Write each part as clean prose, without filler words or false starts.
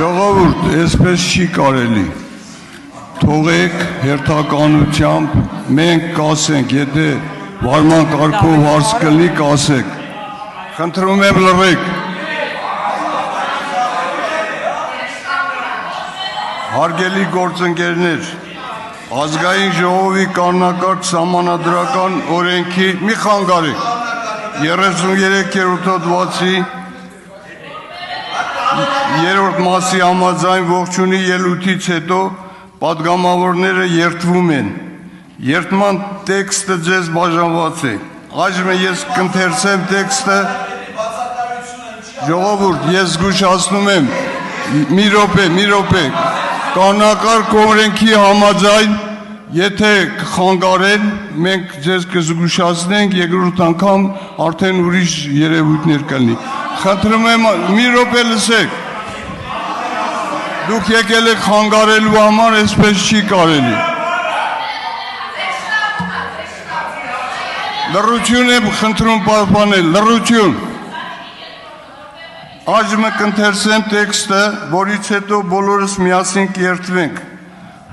Ժողովուրդ, այսպես չի կարելի, թողեք հերթականությամբ, մենք կասենք, եթե վարման կարգով հարց կլինի կասեք, խնդրում եմ լռեք, հարգելի գործընկերներ, ազգային ժողովի կանոնակարգ սահմանադրական օրենքի մի խանգարեք, 33-րդ հոդվածի երրորդ մասի համաձայն ողջունի ելույթից հետո պատգամավորները երդվում են, երդման տեքստը ձեզ բաժանված է, այժմ ես կընթերցեմ տեքստը, ժողովուրդ, ես զգուշացնում եմ, մի րոպե, կանոնակարգ օրենքի համաձայն, եթե կխանգարեն, մենք ձեզ կզգուշացնենք, երկրորդ անգամ արդեն ուրիշ երևույթներ կլինի, խնդրում եմ, մի րոպե լսեք, դուք եկել եք խանգարելու համար, այսպես չի կարելի։ Լռություն եմ խնդրում պահպանել, լռություն։ Այժմ կընթերցեմ տեքստը, որից հետո բոլորս միասին կերդվենք։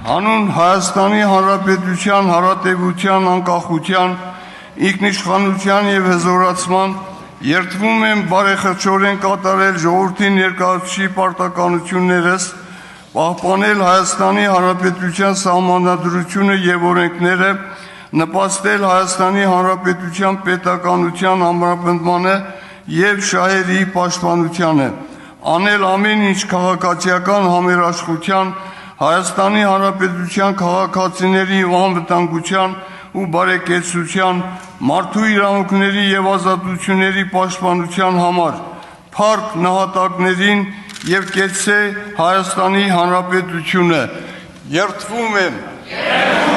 Հանուն Հայաստանի Հանրապետության հարատևության, անկախության, ինքնիշխանության և հզորացման երդվում եմ բարեխղճորեն կատարել ժողովրդի ներկայացուցիչի պարտականություններս, պահպանել Հայաստանի Հանրապետության սահմանադրությունը և օրենքները, նպաստել Հայաստանի Հանրապետության պետականության ամրապնդմանը և շահերի պաշտպանությանը, անել ամեն ինչ քաղաքացիական համերաշխության, Հայաստանի Հանրապետության քաղաքացիների անվտանգության ու բարեկեցության, մարդու իրավունքների և ազատությունների պաշտպանության համար, փառք նահատակներին և կեցցե Հայաստանի Հանրապետությունը, երդվում եմ։